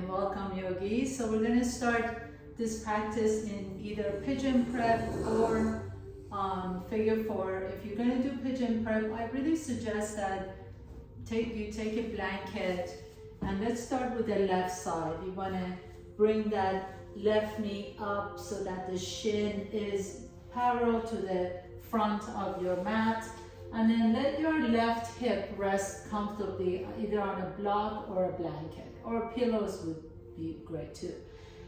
and welcome, yogis. So we're going to start this practice in either pigeon prep or figure four. If you're going to do pigeon prep, I really suggest that you take a blanket, and let's start with the left side. You want to bring that left knee up so that the shin is parallel to the front of your mat. And then let your left hip rest comfortably either on a block or a blanket, or pillows would be great too.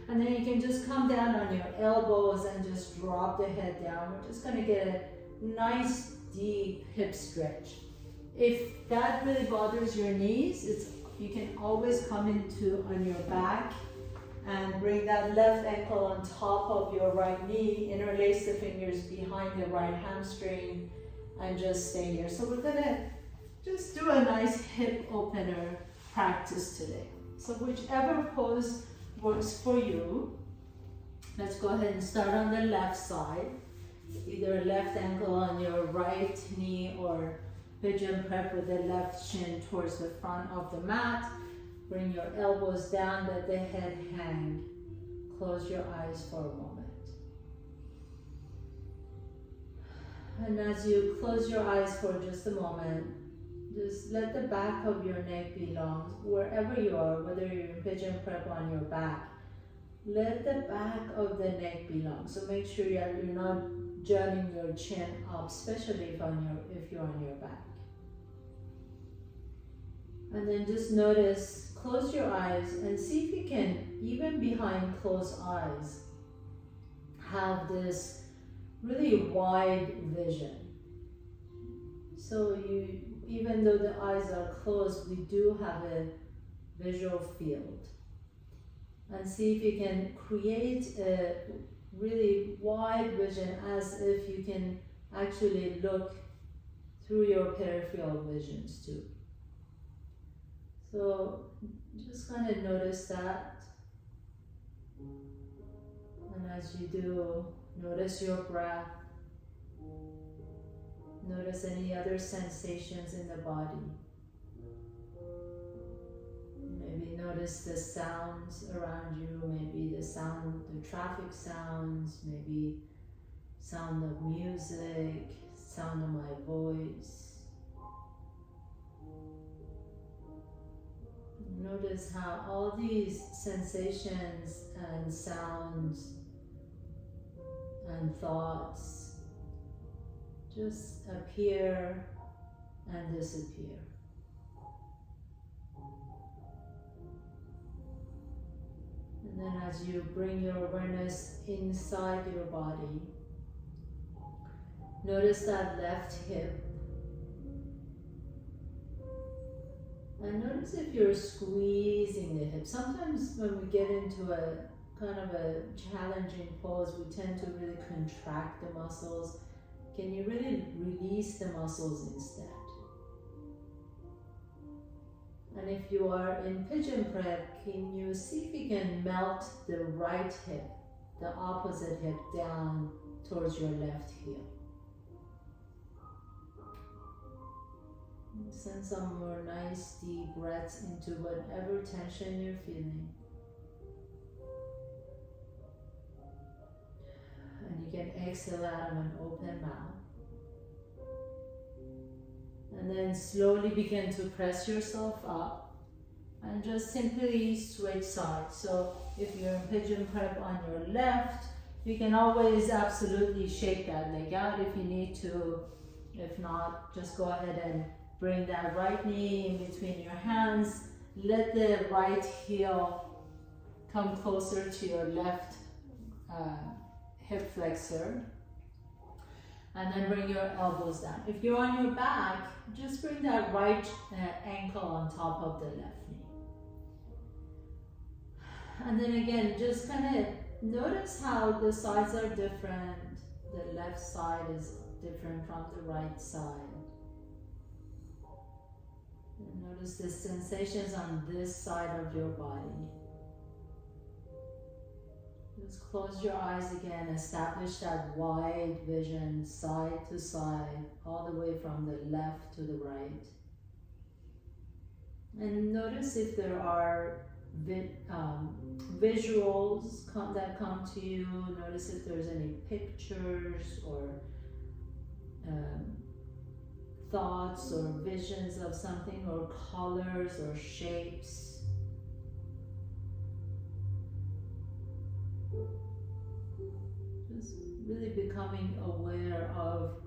And then you can just come down on your elbows and just drop the head down. We're just gonna get a nice deep hip stretch. If that really bothers your knees, you can always come into on your back and bring that left ankle on top of your right knee, interlace the fingers behind the right hamstring, and just stay here. So we're gonna just do a nice hip opener practice today. So whichever pose works for you. Let's go ahead and start on the left side. Either left ankle on your right knee or pigeon prep with the left shin towards the front of the mat. Bring your elbows down, let the head hang. Close your eyes for a moment. And as you close your eyes for just a moment, just let the back of your neck belong wherever you are, whether you're in pigeon prep on your back. Let the back of the neck belong. So make sure you're not jutting your chin up, especially if you're on your back. And then just notice, close your eyes and see if you can, even behind closed eyes, have this really wide vision. So even though the eyes are closed, we do have a visual field. And see if you can create a really wide vision, as if you can actually look through your peripheral visions too. So just kind of notice that. And as you do, notice your breath. Notice any other sensations in the body. Maybe notice the sounds around you, maybe the traffic sounds, maybe sound of music, sound of my voice. Notice how all these sensations and sounds and thoughts just appear and disappear. And then as you bring your awareness inside your body, notice that left hip. And notice if you're squeezing the hip. Sometimes when we get into a kind of a challenging pose, we tend to really contract the muscles. Can you really release the muscles instead? And if you are in pigeon prep, can you see if you can melt the right hip, the opposite hip, down towards your left heel? Send some more nice deep breaths into whatever tension you're feeling. And you can exhale out of an open mouth. And then slowly begin to press yourself up and just simply switch sides. So if you're in pigeon prep on your left, you can always absolutely shake that leg out if you need to. If not, just go ahead and bring that right knee in between your hands. Let the right heel come closer to your left hip flexor. And then bring your elbows down. If you're on your back, just bring that right ankle on top of the left knee. And then again, just kind of notice how the sides are different. The left side is different from the right side. And notice the sensations on this side of your body. Just close your eyes again, establish that wide vision, side to side, all the way from the left to the right. And notice if there are visuals that come to you. Notice if there's any pictures or thoughts or visions of something, or colors or shapes. Just really becoming aware of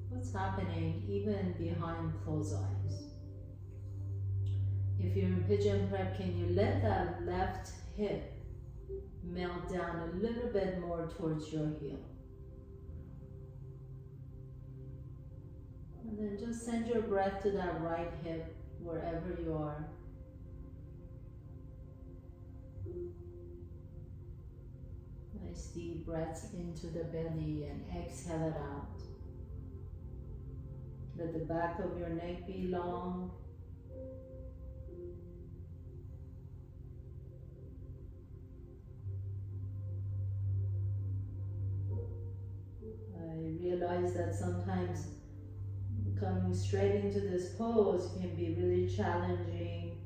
what's happening even behind closed eyes. If you're in pigeon prep, can you let that left hip melt down a little bit more towards your heel? And then just send your breath to that right hip wherever you are. Nice deep breaths into the belly and exhale it out. Let the back of your neck be long. I realize that sometimes coming straight into this pose can be really challenging.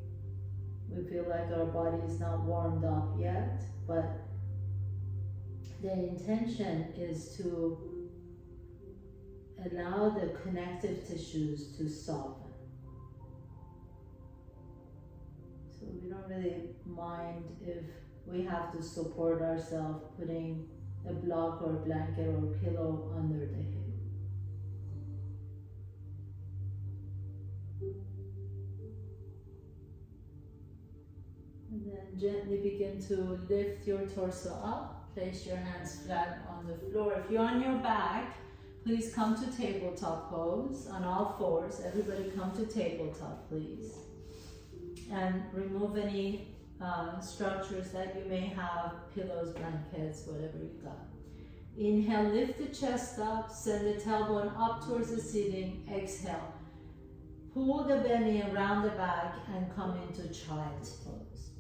We feel like our body is not warmed up yet, but the intention is to allow the connective tissues to soften. So we don't really mind if we have to support ourselves putting a block or a blanket or a pillow under the hip. And then gently begin to lift your torso up. Place your hands flat on the floor. If you're on your back, please come to tabletop pose on all fours. Everybody come to tabletop, please. And remove any structures that you may have, pillows, blankets, whatever you got. Inhale, lift the chest up, send the tailbone up towards the ceiling. Exhale, pull the belly around the back and come into child's pose.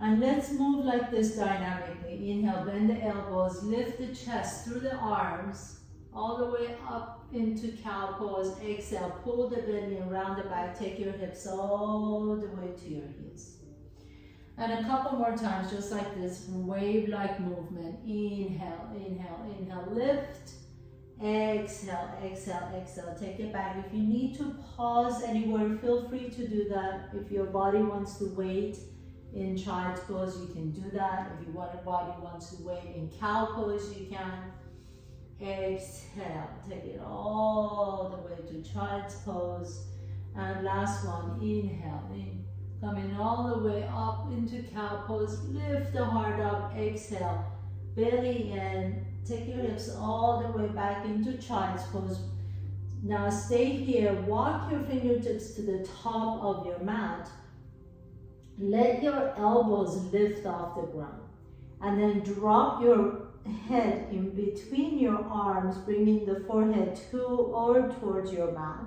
And let's move like this dynamically. Inhale, bend the elbows, lift the chest through the arms, all the way up into cow pose. Exhale, pull the belly around the back, take your hips all the way to your heels. And a couple more times, just like this, wave-like movement. Inhale, inhale, inhale, lift. Exhale, exhale, exhale. Take it back. If you need to pause anywhere, feel free to do that. If your body wants to wait in child's pose, you can do that. If your body wants to wait in cow pose, you can. Exhale, take it all the way to child's pose. And last one, inhale, coming all the way up into cow pose. Lift the heart up, exhale, belly in. Take your hips all the way back into child's pose. Now stay here, walk your fingertips to the top of your mat. Let your elbows lift off the ground. And then drop your head in between your arms, bringing the forehead to or towards your mat.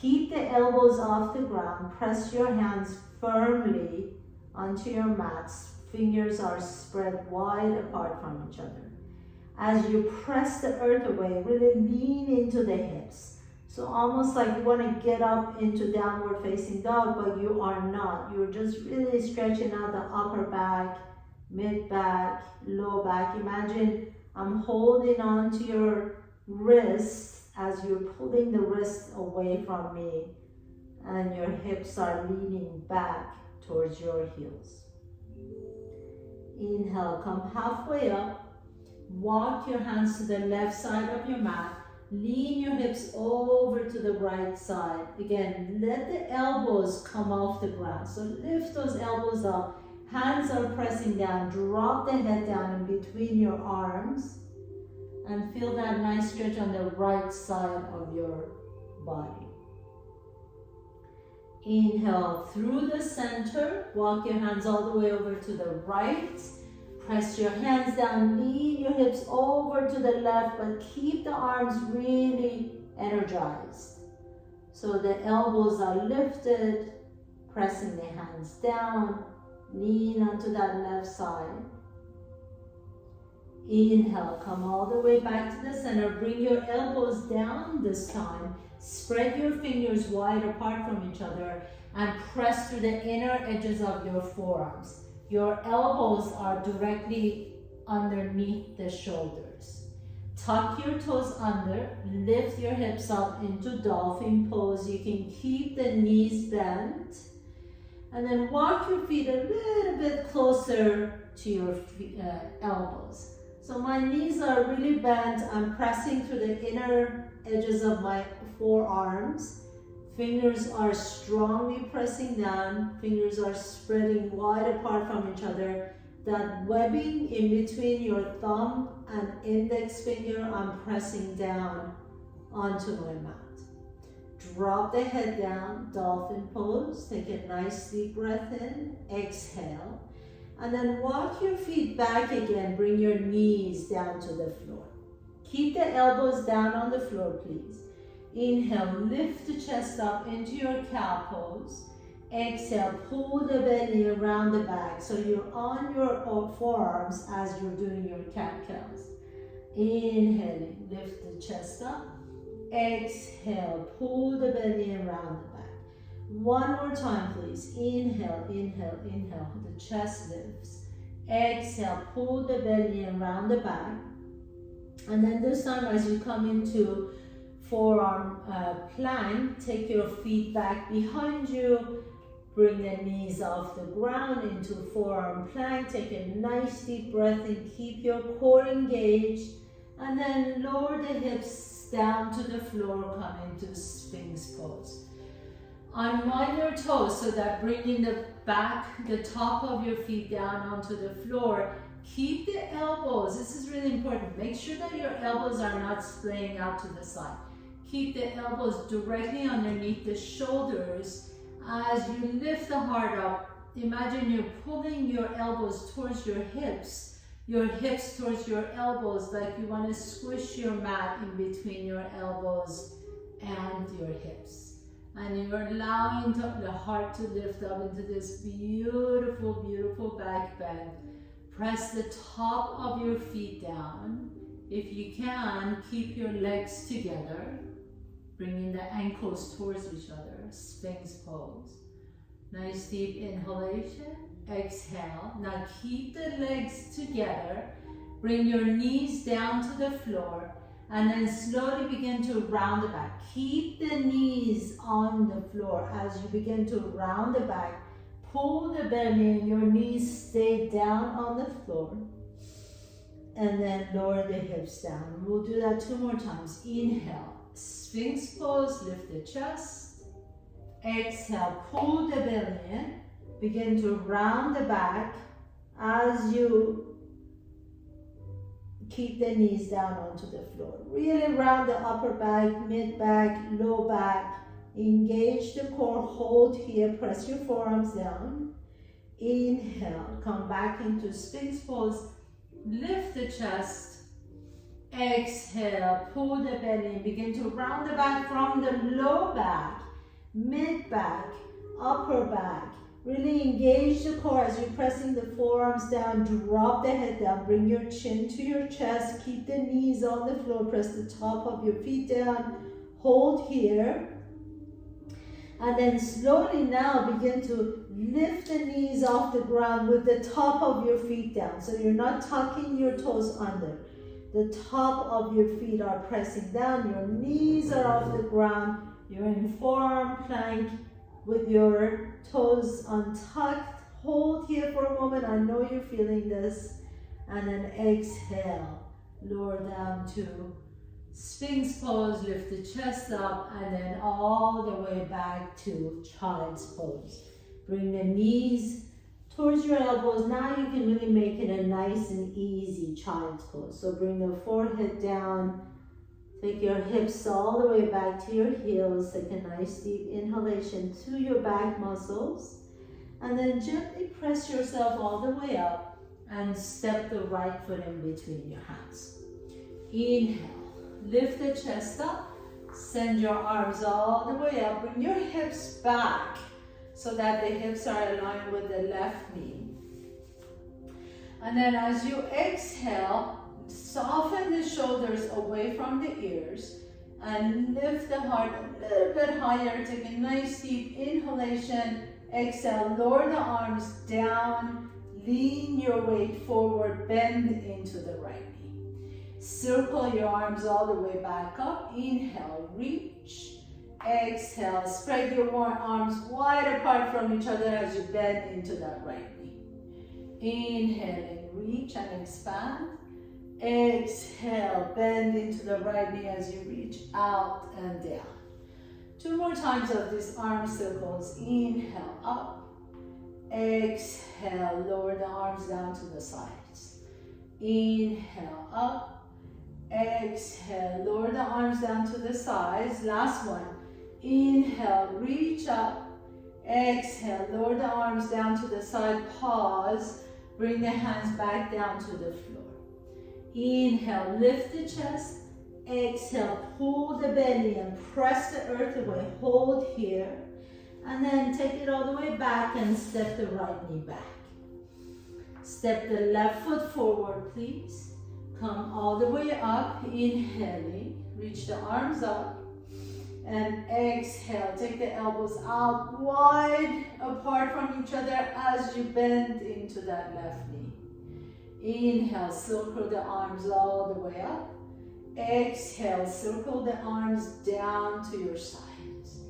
Keep the elbows off the ground. Press your hands firmly onto your mats. Fingers are spread wide apart from each other. As you press the earth away, really lean into the hips. So almost like you want to get up into downward facing dog, but you are not. You're just really stretching out the upper back, mid back, low back. Imagine I'm holding on to your wrists as you're pulling the wrist away from me, and your hips are leaning back towards your heels. Inhale, come halfway up. Walk your hands to the left side of your mat. Lean your hips over to the right side. Again, let the elbows come off the ground. So lift those elbows up. Hands are pressing down. Drop the head down in between your arms. And feel that nice stretch on the right side of your body. Inhale through the center. Walk your hands all the way over to the right. Press your hands down, lean your hips over to the left, but keep the arms really energized. So the elbows are lifted, pressing the hands down, lean onto that left side. Inhale, come all the way back to the center. Bring your elbows down this time. Spread your fingers wide apart from each other and press through the inner edges of your forearms. Your elbows are directly underneath the shoulders. Tuck your toes under, lift your hips up into dolphin pose. You can keep the knees bent, and then walk your feet a little bit closer to your elbows. So my knees are really bent. I'm pressing through the inner edges of my forearms. Fingers are strongly pressing down. Fingers are spreading wide apart from each other. That webbing in between your thumb and index finger, I'm pressing down onto my mat. Drop the head down, dolphin pose. Take a nice deep breath in, exhale. And then walk your feet back again. Bring your knees down to the floor. Keep the elbows down on the floor, please. Inhale, lift the chest up into your cow pose. Exhale, pull the belly around the back so you're on your forearms as you're doing your cat-cows. Inhaling, lift the chest up. Exhale, pull the belly around the back. One more time, please. Inhale, inhale, inhale. The chest lifts. Exhale, pull the belly around the back. And then this time as you come into forearm plank, take your feet back behind you. Bring the knees off the ground into forearm plank. Take a nice deep breath in. Keep your core engaged. And then lower the hips down to the floor. Come into Sphinx pose. Unwind your toes so that bringing the back, the top of your feet down onto the floor. Keep the elbows. This is really important. Make sure that your elbows are not splaying out to the side. Keep the elbows directly underneath the shoulders. As you lift the heart up, imagine you're pulling your elbows towards your hips towards your elbows, like you want to squish your mat in between your elbows and your hips. And you're allowing the heart to lift up into this beautiful, beautiful back bend. Press the top of your feet down. If you can, keep your legs together, bringing the ankles towards each other. Sphinx pose. Nice deep inhalation. Exhale. Now keep the legs together. Bring your knees down to the floor. And then slowly begin to round the back. Keep the knees on the floor as you begin to round the back. Pull the belly and your knees stay down on the floor. And then lower the hips down. We'll do that 2 more times. Inhale. Sphinx pose. Lift the chest. Exhale. Pull the belly in. Begin to round the back as you keep the knees down onto the floor. Really round the upper back, mid back, low back. Engage the core, hold here, press your forearms down. Inhale, come back into Sphinx pose. Lift the chest. Exhale, pull the belly, begin to round the back from the low back, mid back, upper back. Really engage the core as you're pressing the forearms down. Drop the head down. Bring your chin to your chest. Keep the knees on the floor. Press the top of your feet down. Hold here. And then slowly now begin to lift the knees off the ground with the top of your feet down. So you're not tucking your toes under. The top of your feet are pressing down. Your knees are off the ground. You're in forearm plank with your toes untucked. Hold here for a moment. I know you're feeling this. And then exhale. Lower down to Sphinx pose. Lift the chest up and then all the way back to Child's pose. Bring the knees towards your elbows. Now you can really make it a nice and easy Child's pose. So bring the forehead down. Take your hips all the way back to your heels. Take a nice deep inhalation to your back muscles. And then gently press yourself all the way up and step the right foot in between your hands. Inhale. Lift the chest up. Send your arms all the way up. Bring your hips back so that the hips are aligned with the left knee. And then as you exhale, soften the shoulders away from the ears and lift the heart a little bit higher. Take a nice deep inhalation. Exhale, lower the arms down. Lean your weight forward, bend into the right knee. Circle your arms all the way back up. Inhale, reach. Exhale, spread your arms wide apart from each other as you bend into that right knee. Inhaling, reach and expand. Exhale, bend into the right knee as you reach out and down. 2 more times of these arm circles. Inhale, up. Exhale, lower the arms down to the sides. Inhale, up. Exhale, lower the arms down to the sides. Last one. Inhale, reach up. Exhale, lower the arms down to the side. Pause. Bring the hands back down to the floor. Inhale, lift the chest. Exhale, pull the belly and press the earth away. Hold here. And then take it all the way back and step the right knee back. Step the left foot forward, please. Come all the way up, inhaling. Reach the arms up. And exhale, take the elbows out wide apart from each other as you bend into that left knee. Inhale, circle the arms all the way up. Exhale, circle the arms down to your sides.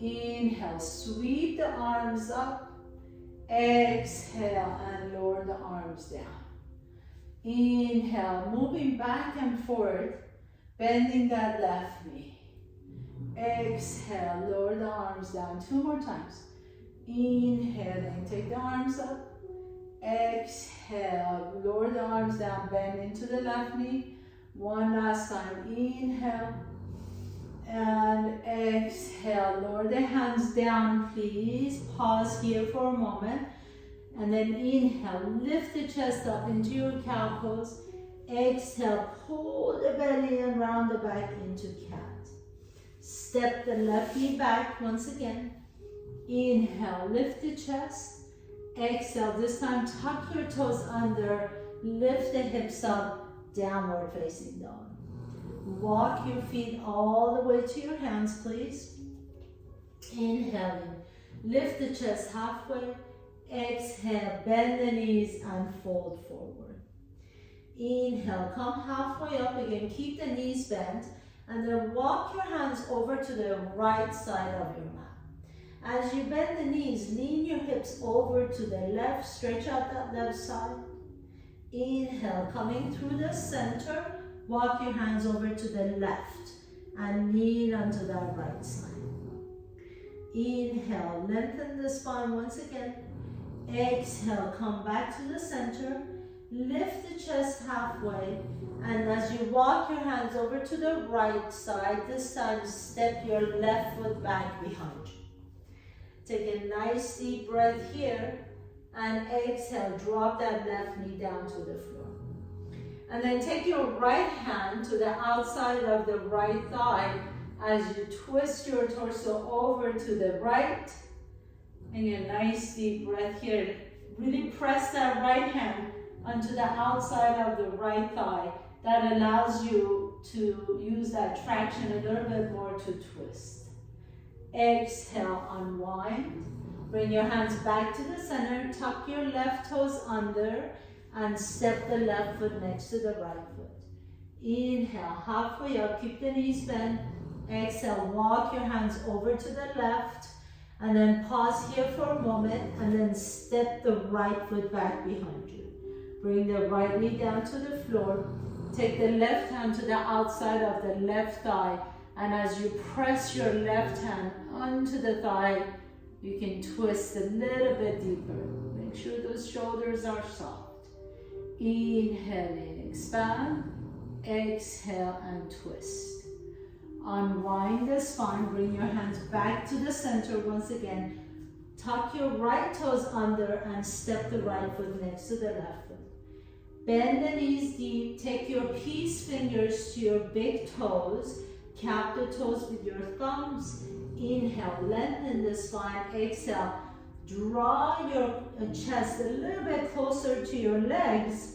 Inhale, sweep the arms up. Exhale, and lower the arms down. Inhale, moving back and forth, bending that left knee. Exhale, lower the arms down. 2 more times. Inhaling, take the arms up. Exhale, lower the arms down, bend into the left knee. 1 last time. Inhale and exhale. Lower the hands down, please. Pause here for a moment. And then inhale, lift the chest up into your cow pose. Exhale, pull the belly and round the back into cat. Step the left knee back once again. Inhale, lift the chest. Exhale, this time tuck your toes under. Lift the hips up, downward facing dog. Walk your feet all the way to your hands, please. Inhaling, lift the chest halfway. Exhale, bend the knees and fold forward. Inhale, come halfway up again. Keep the knees bent. And then walk your hands over to the right side of your mat. As you bend the knees, lean your hips over to the left. Stretch out that left side. Inhale, coming through the center. Walk your hands over to the left and lean onto that right side. Inhale, lengthen the spine once again. Exhale, come back to the center. Lift the chest halfway. And as you walk your hands over to the right side, this time step your left foot back behind you. Take a nice deep breath here. And exhale, drop that left knee down to the floor. And then take your right hand to the outside of the right thigh as you twist your torso over to the right. And a nice deep breath here. Really press that right hand onto the outside of the right thigh. That allows you to use that traction a little bit more to twist. Exhale, unwind. Bring your hands back to the center. Tuck your left toes under and step the left foot next to the right foot. Inhale, halfway up, keep the knees bent. Exhale, walk your hands over to the left and then pause here for a moment and then step the right foot back behind you. Bring the right knee down to the floor. Take the left hand to the outside of the left thigh, and as you press your left hand onto the thigh, you can twist a little bit deeper. Make sure those shoulders are soft. Inhaling, expand. Exhale and twist. Unwind the spine, bring your hands back to the center once again. Tuck your right toes under and step the right foot next to the left foot. Bend the knees deep, take your peace fingers to your big toes, cap the toes with your thumbs. Inhale, lengthen the spine. Exhale, draw your chest a little bit closer to your legs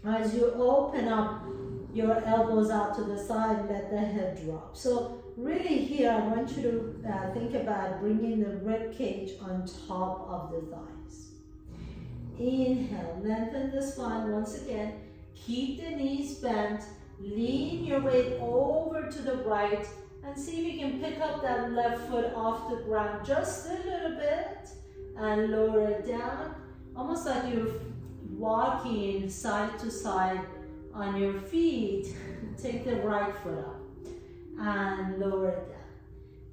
As you open up your elbows out to the side, let the head drop. So really here, I want you to think about bringing the rib cage on top of the thighs. Inhale, lengthen the spine once again. Keep the knees bent. Lean your weight over to the right and see if you can pick up that left foot off the ground just a little bit and lower it down. Almost like you're walking side to side on your feet. Take the right foot up and lower it down.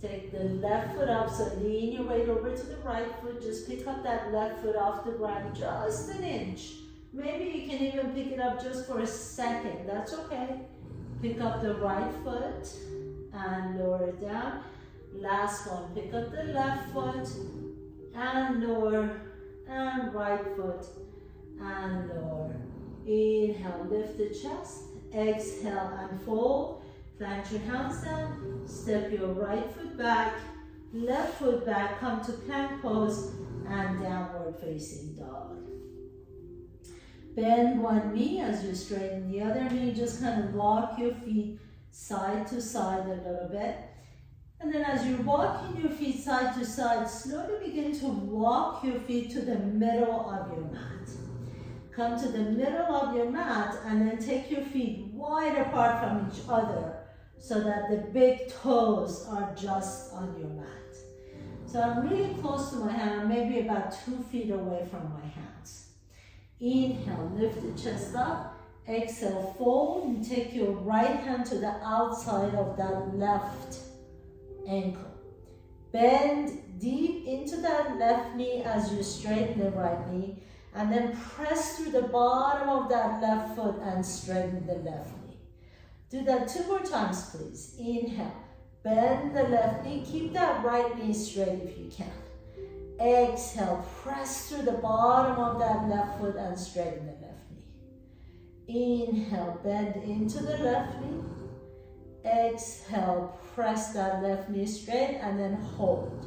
Take the left foot up, so lean your weight over to the right foot. Just pick up that left foot off the ground just an inch. Maybe you can even pick it up just for a second. That's okay. Pick up the right foot and lower it down. Last one. Pick up the left foot and lower, and right foot and lower. Inhale, lift the chest. Exhale and fold. Plant your hands down. Step your right foot back, left foot back. Come to plank pose and downward facing dog. Bend one knee as you straighten the other knee. Just kind of walk your feet side to side a little bit. And then as you're walking your feet side to side, slowly begin to walk your feet to the middle of your mat. Come to the middle of your mat and then take your feet wide apart from each other so that the big toes are just on your mat. So I'm really close to my hand, I'm maybe about 2 feet away from my hands. Inhale, lift the chest up. Exhale, fold and take your right hand to the outside of that left ankle. Bend deep into that left knee as you straighten the right knee, and then press through the bottom of that left foot and straighten the left knee. Do that 2 more times, please. Inhale, bend the left knee, keep that right knee straight if you can. Exhale, press through the bottom of that left foot and straighten the left knee. Inhale, bend into the left knee. Exhale, press that left knee straight and then hold.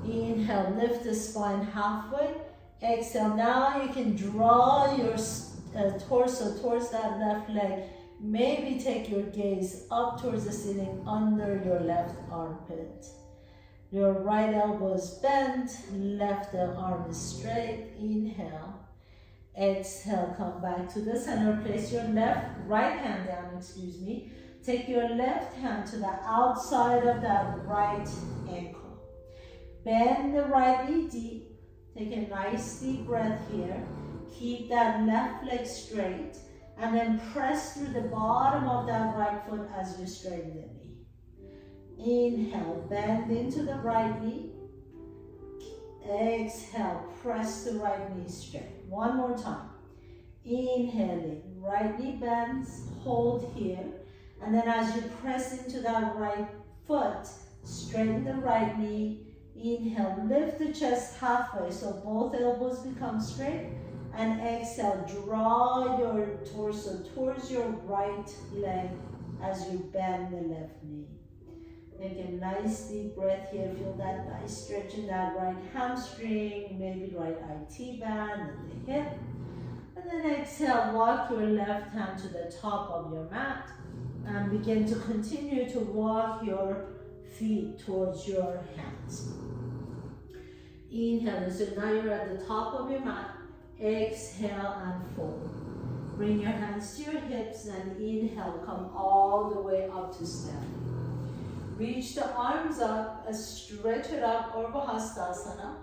Inhale, lift the spine halfway. Exhale, now you can draw your torso towards that left leg. Maybe take your gaze up towards the ceiling under your left armpit. Your right elbow is bent, left arm is straight. Inhale. Exhale, come back to the center. Place your right hand down, Take your left hand to the outside of that right ankle. Bend the right knee deep. Take a nice deep breath here. Keep that left leg straight. And then press through the bottom of that right foot as you straighten the knee. Inhale, bend into the right knee. Exhale, press the right knee straight. One more time. Inhaling, right knee bends, hold here. And then as you press into that right foot, straighten the right knee. Inhale, lift the chest halfway so both elbows become straight. And exhale, draw your torso towards your right leg as you bend the left knee. Take a nice deep breath here. Feel that nice stretch in that right hamstring, maybe right IT band and the hip. And then exhale, walk your left hand to the top of your mat and begin to continue to walk your feet towards your hands. Inhale, so now you're at the top of your mat. Exhale and fold. Bring your hands to your hips and inhale, come all the way up to standing. Reach the arms up, stretch it up, Urdhva Hastasana.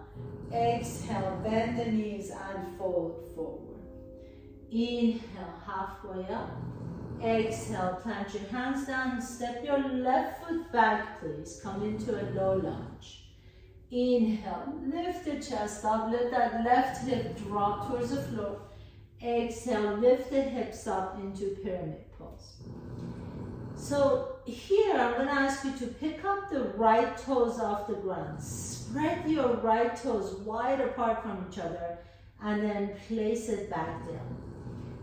Exhale, bend the knees and fold forward. Inhale, halfway up. Exhale, plant your hands down and step your left foot back, please. Come into a low lunge. Inhale, lift the chest up, let that left hip drop towards the floor. Exhale, lift the hips up into pyramid pose. So here, I'm going to ask you to pick up the right toes off the ground. Spread your right toes wide apart from each other and then place it back down.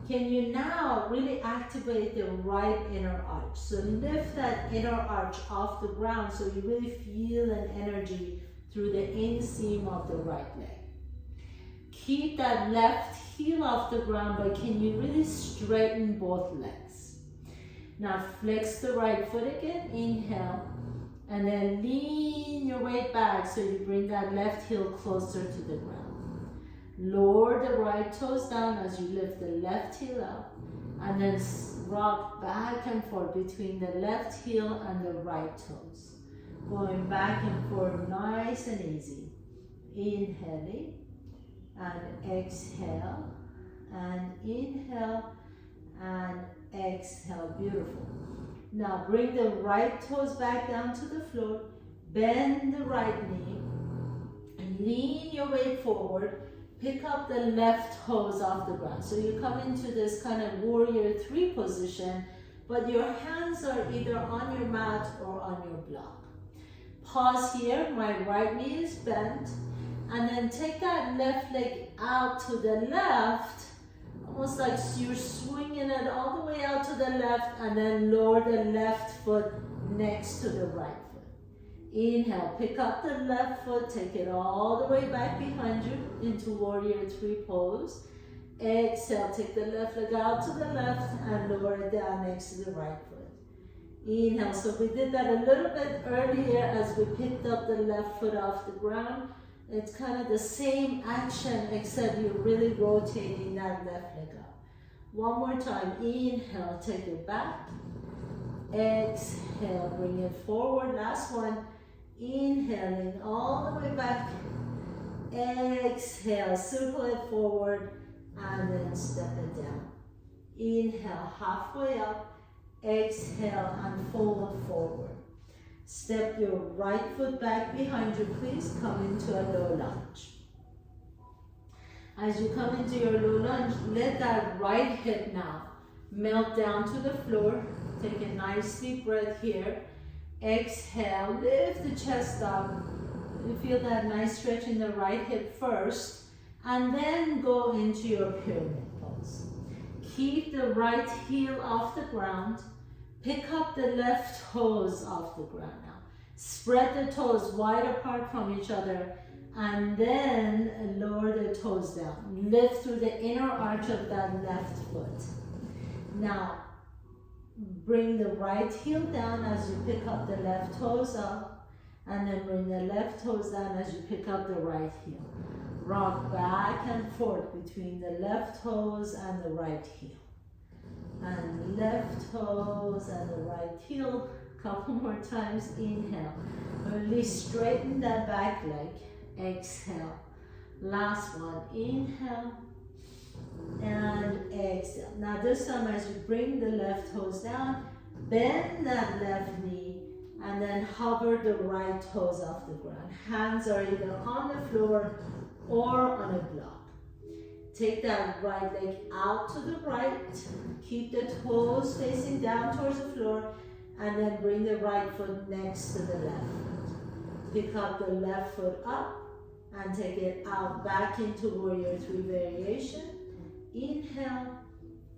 Can you now really activate the right inner arch? So lift that inner arch off the ground so you really feel an energy through the inseam of the right leg. Keep that left heel off the ground, but can you really straighten both legs? Now flex the right foot again, inhale, and then lean your weight back so you bring that left heel closer to the ground. Lower the right toes down as you lift the left heel up, and then rock back and forth between the left heel and the right toes. Going back and forth nice and easy. Inhaling and exhale and inhale and exhale. Beautiful. Now bring the right toes back down to the floor. Bend the right knee and lean your weight forward. Pick up the left toes off the ground. So you come into this kind of warrior 3 position, but your hands are either on your mat or on your block. Pause here. My right knee is bent. And then take that left leg out to the left, almost like you're swinging it all the way out to the left, and then lower the left foot next to the right foot. Inhale, pick up the left foot, take it all the way back behind you into warrior 3 pose. Exhale, take the left leg out to the left and lower it down next to the right foot. Inhale, so we did that a little bit earlier as we picked up the left foot off the ground. It's kind of the same action, except you're really rotating that left leg up. One more time. Inhale, take it back. Exhale, bring it forward. Last one. Inhaling all the way back. Exhale, circle it forward and then step it down. Inhale, halfway up. Exhale and fold forward. Step your right foot back behind you, please. Come into a low lunge. As you come into your low lunge, let that right hip now melt down to the floor. Take a nice deep breath here. Exhale, lift the chest up. You feel that nice stretch in the right hip first, and then go into your pyramid pose. Keep the right heel off the ground. Pick up the left toes off the ground now. Spread the toes wide apart from each other and then lower the toes down. Lift through the inner arch of that left foot. Now, bring the right heel down as you pick up the left toes up, and then bring the left toes down as you pick up the right heel. Rock back and forth between the left toes and the right heel. And left toes and the right heel. Couple more times. Inhale. Really straighten that back leg. Exhale. Last one. Inhale. And exhale. Now this time as you bring the left toes down, bend that left knee and then hover the right toes off the ground. Hands are either on the floor or on a block. Take that right leg out to the right. Keep the toes facing down towards the floor, and then bring the right foot next to the left foot. Pick up the left foot up and take it out back into warrior 3 variation. Inhale,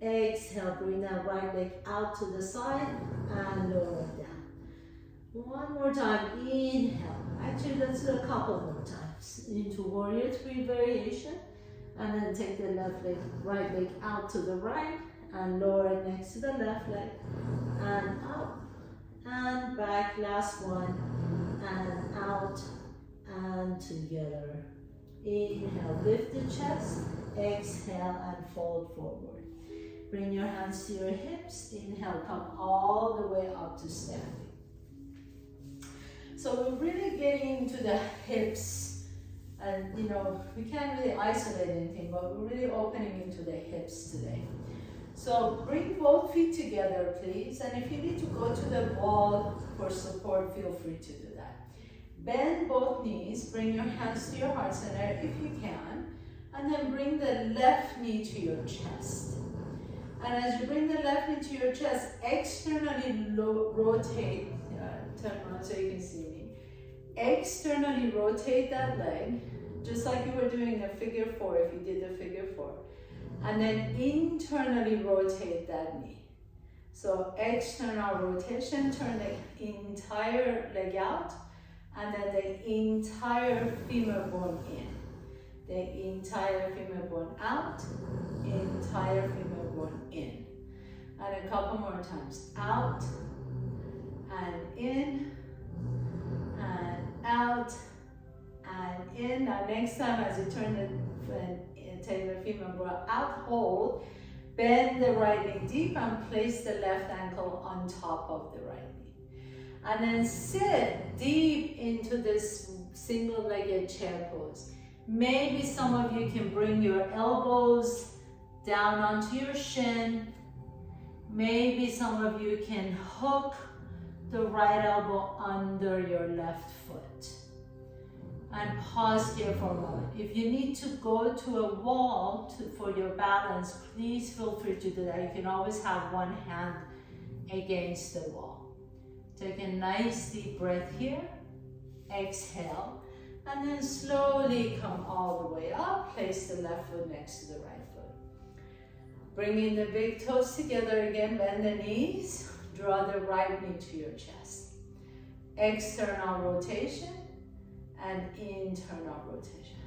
exhale, bring that right leg out to the side and lower it down. One more time. Inhale. Actually, let's do a couple more times into warrior 3 variation. And then take the right leg out to the right and lower it next to the left leg. And up and back. Last one. And out and together. Inhale, lift the chest. Exhale and fold forward. Bring your hands to your hips. Inhale, come all the way up to standing. So we're really getting into the hips. And you know, we can't really isolate anything, but we're really opening into the hips today. So bring both feet together, please. And if you need to go to the wall for support, feel free to do that. Bend both knees, bring your hands to your heart center if you can. And then bring the left knee to your chest. And as you bring the left knee to your chest, externally rotate, turn around so you can see me. Externally rotate that leg, just like you were doing a figure 4 if you did the figure 4. And then internally rotate that knee. So external rotation, turn the entire leg out, and then the entire femur bone in. the entire femur bone out, entire femur bone in. And a couple more times. Out and in and out and in. Now next time as you turn take the femur bone out, hold, bend the right knee deep and place the left ankle on top of the right knee. And then sit deep into this single-legged chair pose. Maybe some of you can bring your elbows down onto your shin. Maybe some of you can hook the right elbow under your left foot. And pause here for a moment. If you need to go to a wall for your balance, please feel free to do that. You can always have one hand against the wall. Take a nice deep breath here. Exhale. And then slowly come all the way up. Place the left foot next to the right foot. Bringing the big toes together again. Bend the knees. Draw the right knee to your chest. External rotation and internal rotation.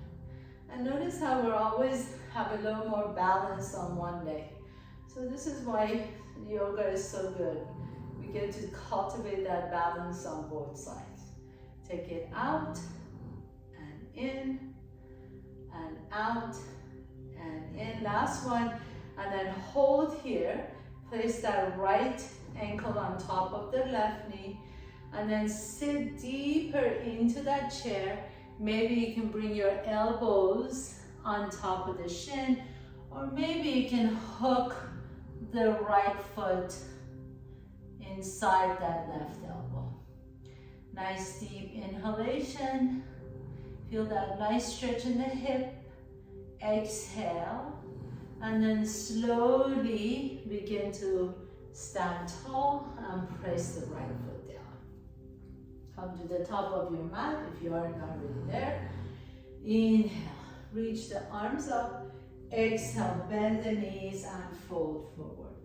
And notice how we're always have a little more balance on one leg. So this is why yoga is so good. We get to cultivate that balance on both sides. Take it out and in and out and in. Last one. And then hold here. Place that right ankle on top of the left knee. And then sit deeper into that chair. Maybe you can bring your elbows on top of the shin, or maybe you can hook the right foot inside that left elbow. Nice deep inhalation. Feel that nice stretch in the hip. Exhale. And then slowly begin to stand tall and press the right foot down. Come to the top of your mat if you aren't already there. Inhale, reach the arms up. Exhale, bend the knees and fold forward.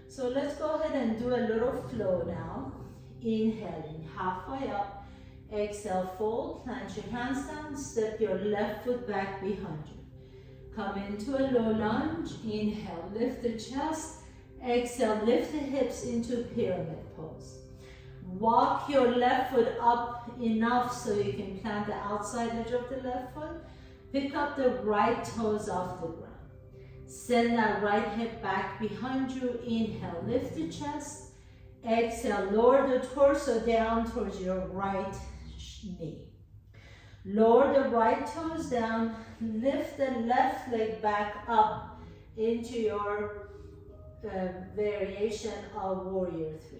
So let's go ahead and do a little flow now. Inhaling, halfway up. Exhale, fold, plant your hands down, step your left foot back behind you. Come into a low lunge. Inhale, lift the chest. Exhale, lift the hips into pyramid pose. Walk your left foot up enough so you can plant the outside edge of the left foot. Pick up the right toes off the ground. Send that right hip back behind you. Inhale, lift the chest. Exhale, lower the torso down towards your right knee. Lower the right toes down. Lift the left leg back up into your variation of Warrior 3.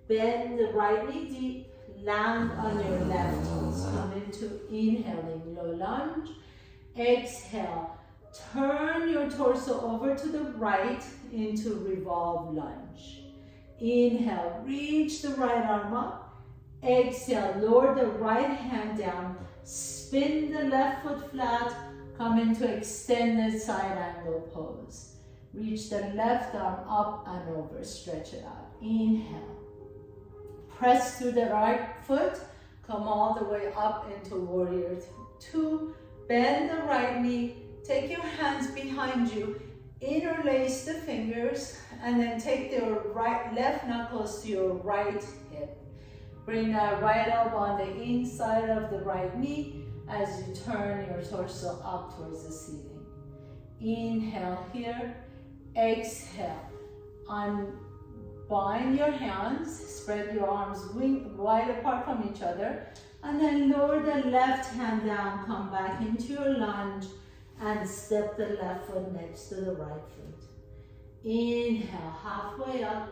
Bend the right knee deep, land on your left toes. Come into inhaling, low lunge. Exhale, turn your torso over to the right into revolve lunge. Inhale, reach the right arm up. Exhale, lower the right hand down. Spin the left foot flat. Come into extended side angle pose. Reach the left arm up and over. Stretch it out. Inhale. Press through the right foot. Come all the way up into Warrior 2. Bend the right knee. Take your hands behind you. Interlace the fingers. And then take the left knuckles to your right hip. Bring that right elbow on the inside of the right knee as you turn your torso up towards the ceiling. Inhale here. Exhale. Unbind your hands. Spread your arms wide apart from each other. And then lower the left hand down. Come back into your lunge. And step the left foot next to the right foot. Inhale, halfway up.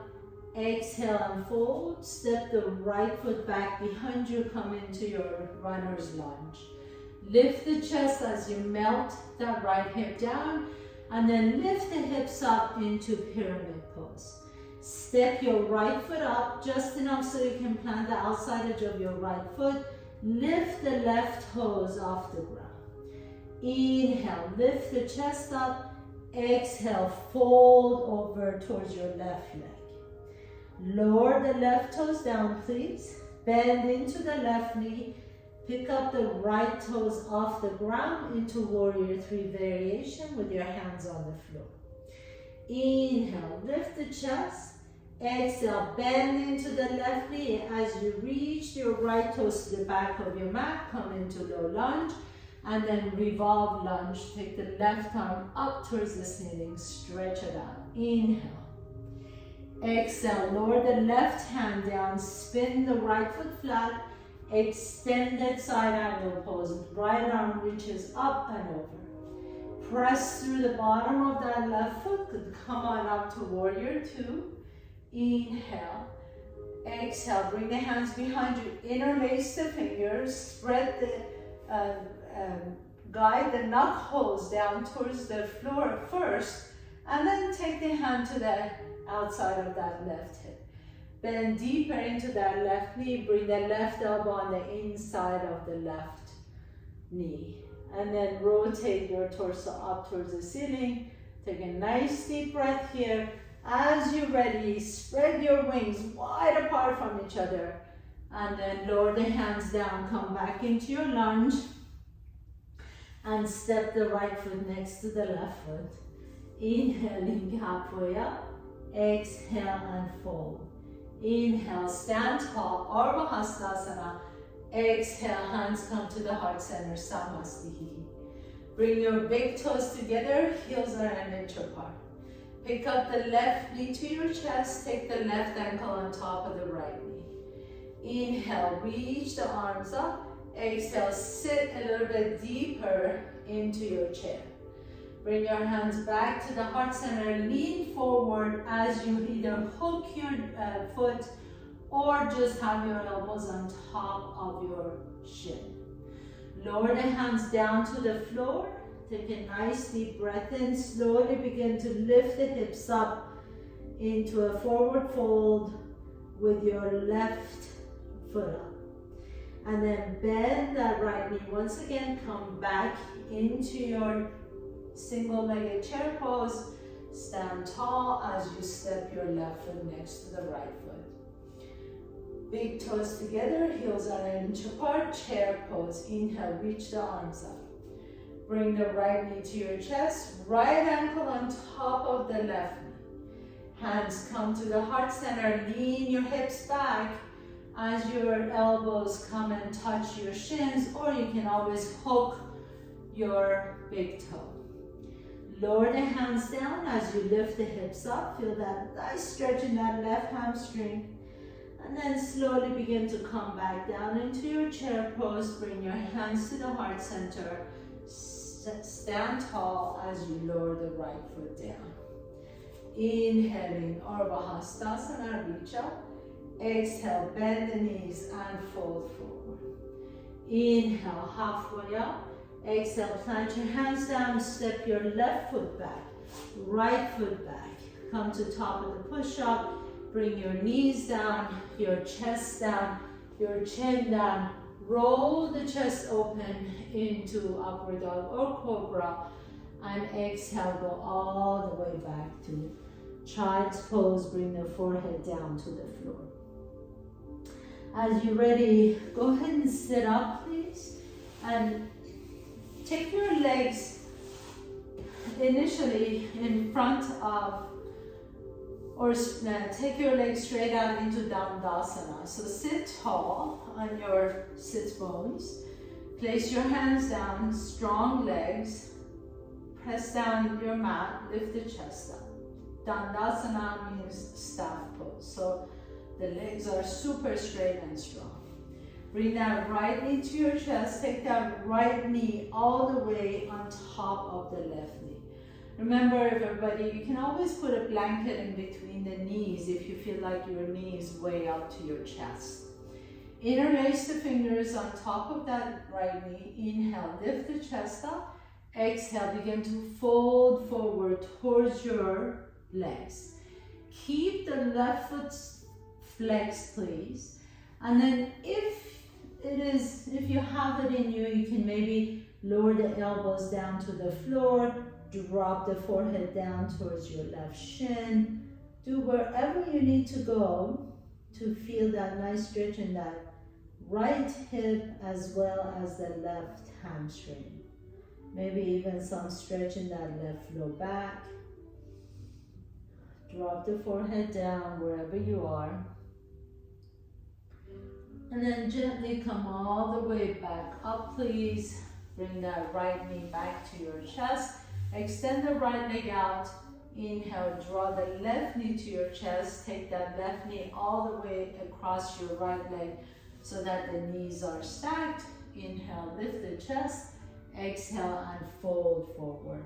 Exhale and fold. Step the right foot back behind you. Come into your runner's lunge. Lift the chest as you melt that right hip down. And then lift the hips up into pyramid pose. Step your right foot up just enough so you can plant the outside edge of your right foot. Lift the left toes off the ground. Inhale, lift the chest up. Exhale, fold over towards your left leg. Lower the left toes down, please. Bend into the left knee. Pick up the right toes off the ground into warrior three variation with your hands on the floor. Inhale, lift the chest. Exhale, bend into the left knee as you reach your right toes to the back of your mat. Come into low lunge and then revolve lunge. Take the left arm up towards the ceiling. Stretch it out. Inhale. Exhale, lower the left hand down. Spin the right foot flat. Extended side angle pose. Right arm reaches up and over. Press through the bottom of that left foot. Come on up to warrior two. Inhale. Exhale. Bring the hands behind you. Interlace the fingers. Spread the, guide the knuckles down towards the floor first. And then take the hand to the outside of that left hip. Bend deeper into that left knee. Bring the left elbow on the inside of the left knee. And then rotate your torso up towards the ceiling. Take a nice deep breath here. As you're ready, spread your wings wide apart from each other. And then lower the hands down. Come back into your lunge. And step the right foot next to the left foot. Inhaling halfway up. Exhale and fold. Inhale, stand tall, Ardha Hastasana. Exhale, hands come to the heart center, Samasthihi. Bring your big toes together, heels are an inch apart. Pick up the left knee to your chest, take the left ankle on top of the right knee. Inhale, reach the arms up. Exhale, sit a little bit deeper into your chair. Bring your hands back to the heart center. Lean forward as you either hook your foot or just have your elbows on top of your shin. Lower the hands down to the floor. Take a nice deep breath in. Slowly begin to lift the hips up into a forward fold with your left foot up. And then bend that right knee. Once again, come back into your single-legged chair pose. Stand tall as you step your left foot next to the right foot. Big toes together, heels are an inch apart, chair pose. Inhale, reach the arms up. Bring the right knee to your chest, right ankle on top of the left knee. Hands come to the heart center, lean your hips back as your elbows come and touch your shins, or you can always hook your big toe. Lower the hands down as you lift the hips up. Feel that nice stretch in that left hamstring. And then slowly begin to come back down into your chair pose. Bring your hands to the heart center. Stand tall as you lower the right foot down. Inhaling, Ardha Hastasana, reach up. Exhale, bend the knees and fold forward. Inhale, halfway up. Exhale, plant your hands down, step your left foot back, right foot back. Come to top of the push-up, bring your knees down, your chest down, your chin down. Roll the chest open into upward dog or cobra. And exhale, go all the way back to child's pose. Bring the forehead down to the floor. As you're ready, go ahead and sit up, please. And take your legs initially in front of, or take your legs straight out into Dandasana. So sit tall on your sit bones. Place your hands down, strong legs. Press down your mat, lift the chest up. Dandasana means staff pose. So the legs are super straight and strong. Bring that right knee to your chest. Take that right knee all the way on top of the left knee. Remember, everybody, you can always put a blanket in between the knees if you feel like your knee is way up to your chest. Interlace the fingers on top of that right knee. Inhale, lift the chest up. Exhale, begin to fold forward towards your legs. Keep the left foot flexed, please. And then if you have it in you, you can maybe lower the elbows down to the floor, drop the forehead down towards your left shin. Do wherever you need to go to feel that nice stretch in that right hip as well as the left hamstring. Maybe even some stretch in that left low back. Drop the forehead down wherever you are. And then gently come all the way back up, please. Bring that right knee back to your chest. Extend the right leg out. Inhale, draw the left knee to your chest. Take that left knee all the way across your right leg so that the knees are stacked. Inhale, lift the chest. Exhale and fold forward.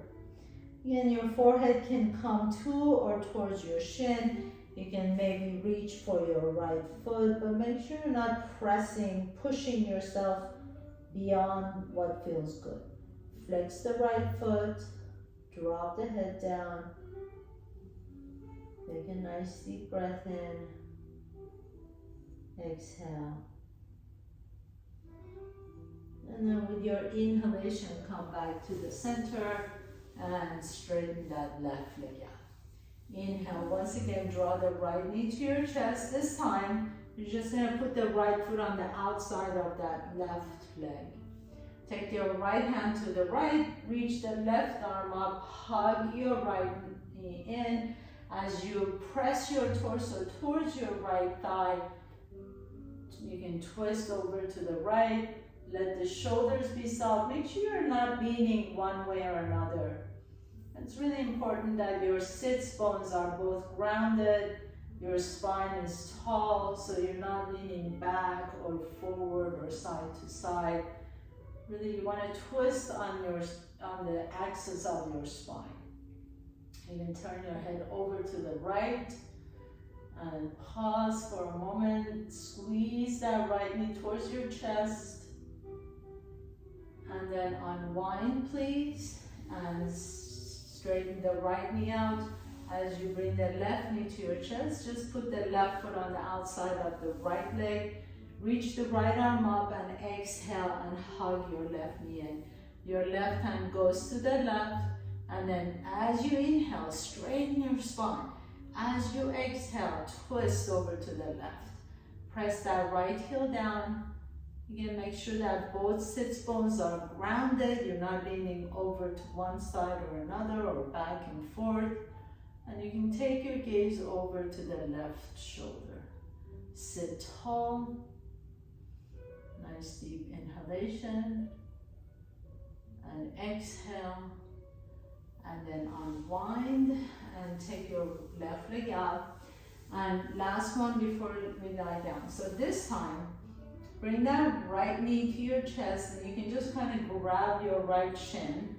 Again, your forehead can come to or towards your shin. You can maybe reach for your right foot, but make sure you're not pressing, pushing yourself beyond what feels good. Flex the right foot, drop the head down. Take a nice deep breath in. Exhale. And then with your inhalation, come back to the center and straighten that left leg out. Inhale, once again, draw the right knee to your chest. This time, you're just gonna put the right foot on the outside of that left leg. Take your right hand to the right, reach the left arm up, hug your right knee in. As you press your torso towards your right thigh, you can twist over to the right. Let the shoulders be soft. Make sure you're not leaning one way or another. It's really important that your sits bones are both grounded, your spine is tall, so you're not leaning back or forward or side to side. Really, you want to twist on the axis of your spine. You can turn your head over to the right and pause for a moment. Squeeze that right knee towards your chest. And then unwind, please, and straighten the right knee out. As you bring the left knee to your chest, just put the left foot on the outside of the right leg. Reach the right arm up and exhale and hug your left knee in. Your left hand goes to the left, and then as you inhale, straighten your spine. As you exhale, twist over to the left. Press that right heel down. You can make sure that both sits bones are grounded. You're not leaning over to one side or another or back and forth. And you can take your gaze over to the left shoulder. Sit tall. Nice deep inhalation. And exhale. And then unwind and take your left leg out. And last one before we lie down. So this time, bring that right knee to your chest, and you can just kind of grab your right shin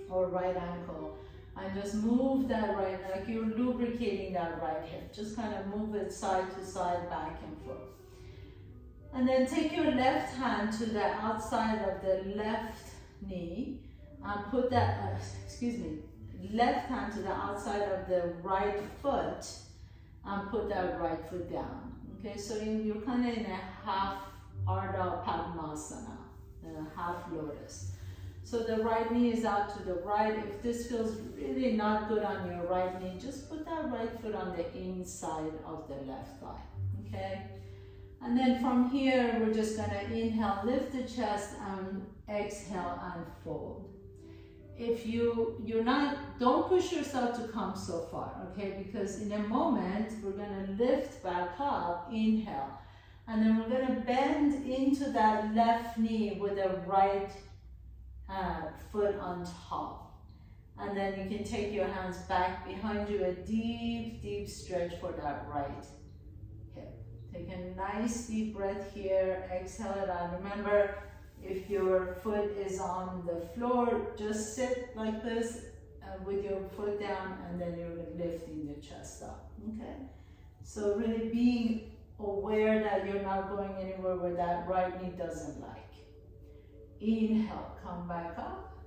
or right ankle and just move that right, like you're lubricating that right hip. Just kind of move it side to side, back and forth. And then take your left hand to the outside of the left knee and put that, left hand to the outside of the right foot and put that right foot down. Okay, so you're kind of in a half Ardha Padmasana, half lotus. So the right knee is out to the right. If this feels really not good on your right knee, just put that right foot on the inside of the left thigh, okay? And then from here, we're just gonna inhale, lift the chest, and exhale and fold. If don't push yourself to come so far, okay? Because in a moment, we're gonna lift back up, inhale. And then we're gonna bend into that left knee with the right foot on top. And then you can take your hands back behind you, a deep, deep stretch for that right hip. Take a nice deep breath here, exhale it out. Remember, if your foot is on the floor, just sit like this with your foot down, and then you're lifting the chest up, okay? So really being aware that you're not going anywhere where that right knee doesn't like. Inhale, come back up.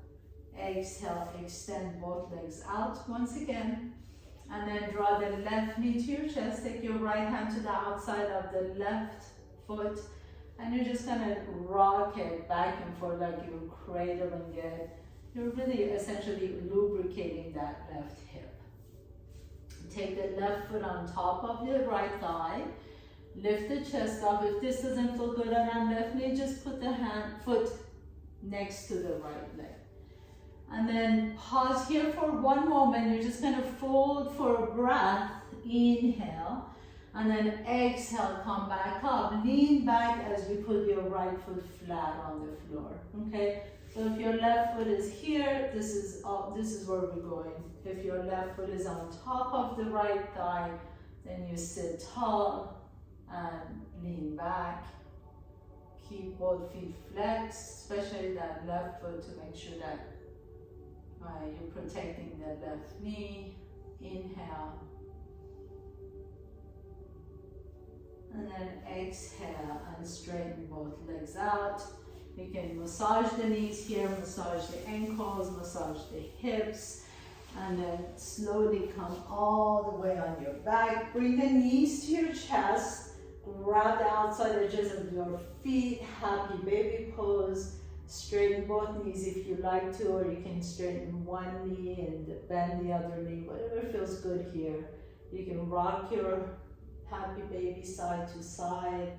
Exhale, extend both legs out once again. And then draw the left knee to your chest. Take your right hand to the outside of the left foot. And you're just gonna rock it back and forth like you're cradling it. You're really essentially lubricating that left hip. Take the left foot on top of the right thigh. Lift the chest up. If this doesn't feel good on left knee, just put the foot next to the right leg. And then pause here for one moment. You're just gonna fold for a breath. Inhale. And then exhale, come back up. Lean back as you put your right foot flat on the floor, okay? So if your left foot is here, this is where we're going. If your left foot is on top of the right thigh, then you sit tall and lean back. Keep both feet flexed, especially that left foot, to make sure that you're protecting the left knee. Inhale. And then exhale and straighten both legs out. You can massage the knees here, massage the ankles, massage the hips, and then slowly come all the way on your back. Bring the knees to your chest. Grab the outside edges of your feet. Happy baby pose. Straighten both knees if you like to, or you can straighten one knee and bend the other knee, whatever feels good here. You can rock your happy baby side to side.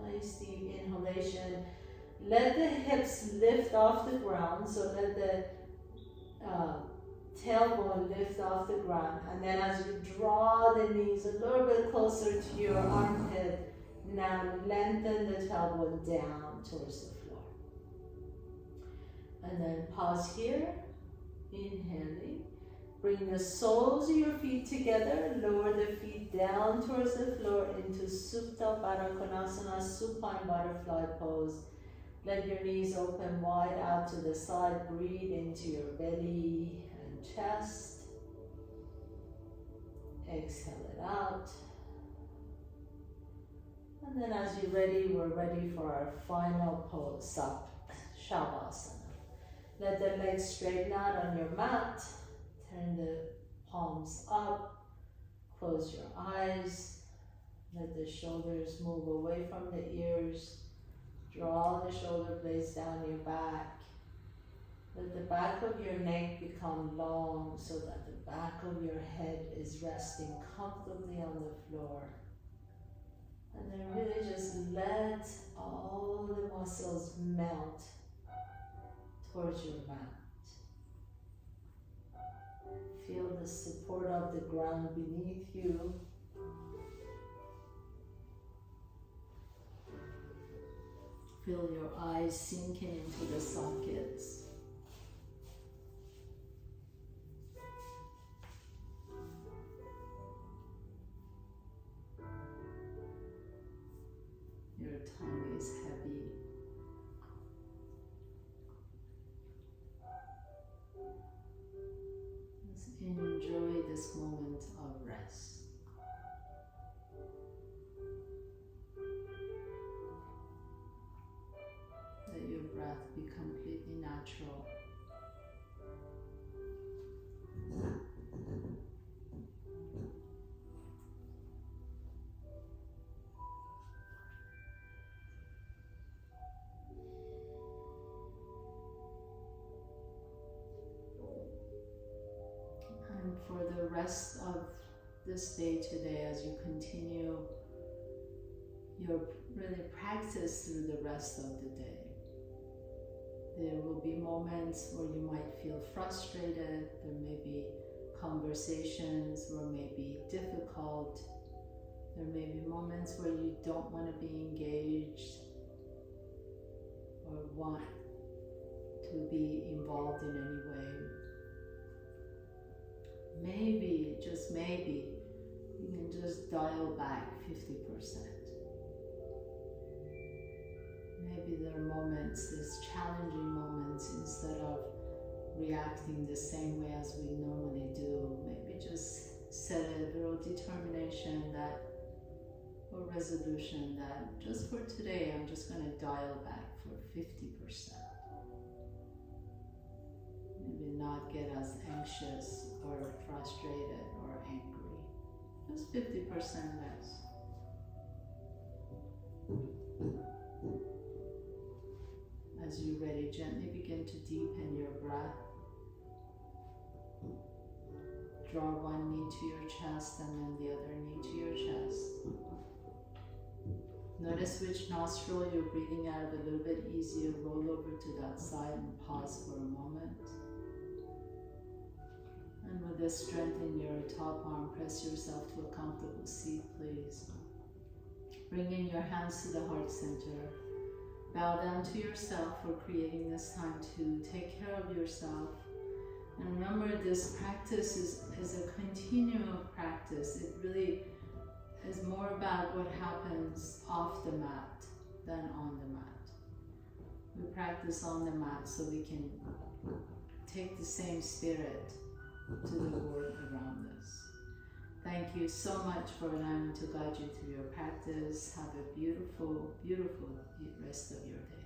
Nice deep inhalation. Let the hips lift off the ground, so let the tailbone lift off the ground, and then as you draw the knees a little bit closer to your armpit, now lengthen the tailbone down towards the floor. And then pause here, inhaling. Bring the soles of your feet together, lower the feet down towards the floor into Supta Baddha Konasana, supine butterfly pose. Let your knees open wide out to the side, breathe into your belly and chest. Exhale it out. And then as you're ready, we're ready for our final pose, Shavasana. Let the legs straighten out on your mat. Turn the palms up. Close your eyes. Let the shoulders move away from the ears. Draw the shoulder blades down your back. Let the back of your neck become long so that the back of your head is resting comfortably on the floor. And then really just let all the muscles melt towards your mat. Feel the support of the ground beneath you. Feel your eyes sinking into the sockets. Your tongue is heavy. Just enjoy this moment of rest. Let your breath be completely natural. And for the rest of this day today, as you continue your really practice through the rest of the day, there will be moments where you might feel frustrated. There may be conversations where may be difficult. There may be moments where you don't want to be engaged or want to be involved in any way. Maybe, just maybe, you can just dial back 50%. Maybe there are moments, these challenging moments, instead of reacting the same way as we normally do, maybe just set a little determination that, or resolution that just for today, I'm just going to dial back for 50%. Maybe not get as anxious or frustrated or angry. Just 50% less. As you're ready, gently begin to deepen your breath. Draw one knee to your chest and then the other knee to your chest. Notice which nostril you're breathing out of a little bit easier. Roll over to that side and pause for a moment. And with the strength in your top arm, press yourself to a comfortable seat, please. Bring in your hands to the heart center. Bow down to yourself for creating this time to take care of yourself. And remember, this practice is a continuum of practice. It really is more about what happens off the mat than on the mat. We practice on the mat so we can take the same spirit to the world around us. Thank you so much for allowing me to guide you through your practice. Have a beautiful, beautiful rest of your day.